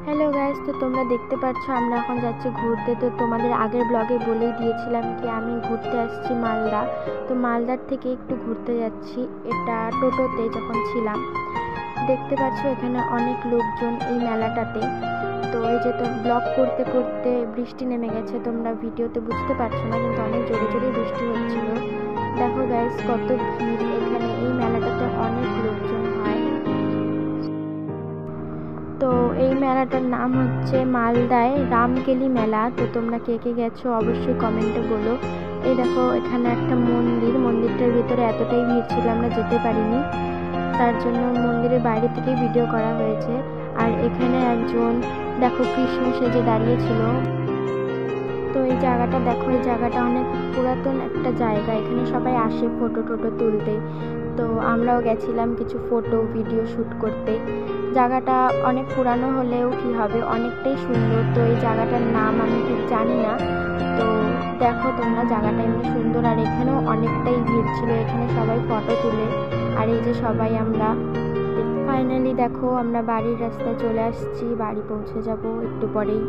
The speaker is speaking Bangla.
হ্যালো গাইস, তো তোমরা দেখতে পাচ্ছ আমরা এখন যাচ্ছি ঘুরতে। তো তোমাদের আগের ব্লগে বলেই দিয়েছিলাম কি আমি ঘুরতে আসছি মালদা। তো মালদার থেকে একটু ঘুরতে যাচ্ছি, এটা টোটোতে যখন ছিলাম। দেখতে পাচ্ছ এখানে অনেক লোকজন এই মেলাটাতে। তো এই যে তো ব্লগ করতে করতে বৃষ্টি নেমে গেছে, তোমরা ভিডিওতে বুঝতে পারছো না কিন্তু অনেক জোরে জোরে বৃষ্টি হচ্ছিল। দেখো গাইস কত ভিড় এখানে, এই মেলাটাতে অনেক লোকজন হয়। তো এই মেলাটার নাম হচ্ছে মালদায় রামকেলি মেলা। তো তোমরা কে কে গেছো অবশ্যই কমেন্টে বলো। এই দেখো এখানে একটা মন্দিরটার ভিতরে এতটাই ভিড় ছিল আমরা যেতে পারিনি, তার জন্য মন্দিরের বাইরে থেকে ভিডিও করা হয়েছে। আর এখানে একজন দেখো কৃষ্ণ সেজে দাঁড়িয়েছিল। তো এই জায়গাটা দেখো, এই জায়গাটা অনেক পুরাতন একটা জায়গা, এখানে সবাই আসে ফটো তুলতে। তো আমরাও গেছিলাম কিছু ফটো ভিডিও শ্যুট করতে। জায়গাটা অনেক পুরানো হলেও কি হবে, অনেকটাই সুন্দর। তো এই জায়গাটার নাম আমি ঠিক জানি না। তো দেখো তোমরা, জায়গাটা এমনি সুন্দর আর এখানেও অনেকটাই ভিড় ছিল, এখানে সবাই ফটো তুলে। আর এই যে সবাই আমরা ফাইনালি দেখো আমরা বাড়ির রাস্তায় চলে আসছি, বাড়ি পৌঁছে যাব একটু পরেই।